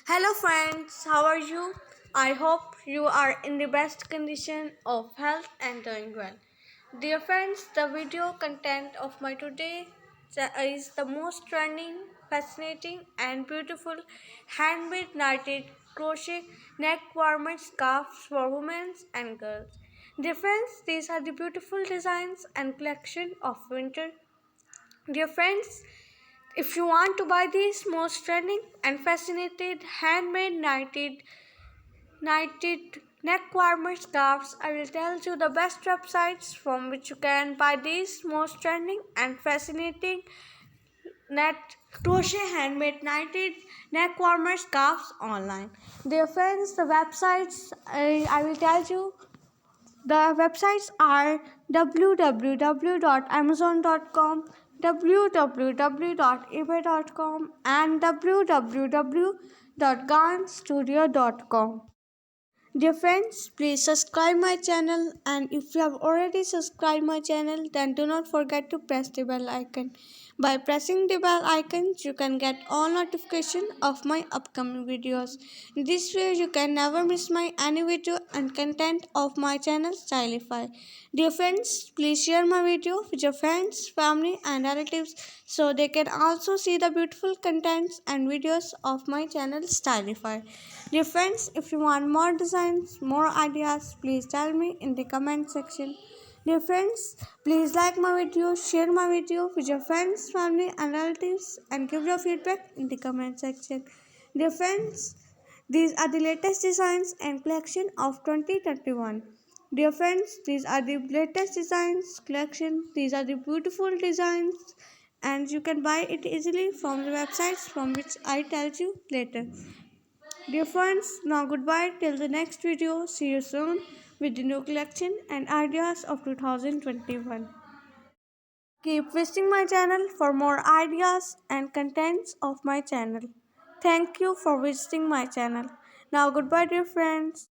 Hello friends, how are you? I hope you are in the best condition of health and doing well. Dear friends, the video content of my today is the most trending, fascinating and beautiful handmade knitted crochet neck warmer scarves for women and girls. Dear friends, these are the beautiful designs and collection of winter. Dear friends, if you want to buy these most trending and fascinated handmade knitted neck warmer scarves, I will tell you the best websites from which you can buy these most trending and fascinating net crochet handmade knitted neck warmer scarves online. Dear friends, the websites I will tell you the websites are www.amazon.com, www.ebay.com, and www.garnstudio.com. Dear friends, please subscribe my channel, and if you have already subscribed my channel, then do not forget to press the bell icon. By pressing the bell icon, you can get all notification of my upcoming videos. This way, you can never miss my any video and content of my channel Stylify. Dear friends, please share my video with your friends, family, and relatives so they can also see the beautiful contents and videos of my channel Stylify. Dear friends, if you want more designs, more ideas, please tell me in the comment section. Dear friends, please like my video, share my video with your friends, family, and relatives, and give your feedback in the comment section. Dear friends, these are the latest designs and collection of 2021. Dear friends, these are the latest designs collection. These are the beautiful designs, and you can buy it easily from the websites from which I tell you later. Dear friends, now goodbye till the next video. See you soon with the new collection and ideas of 2021. Keep visiting my channel for more ideas and contents of my channel. Thank you for visiting my channel. Now goodbye dear friends.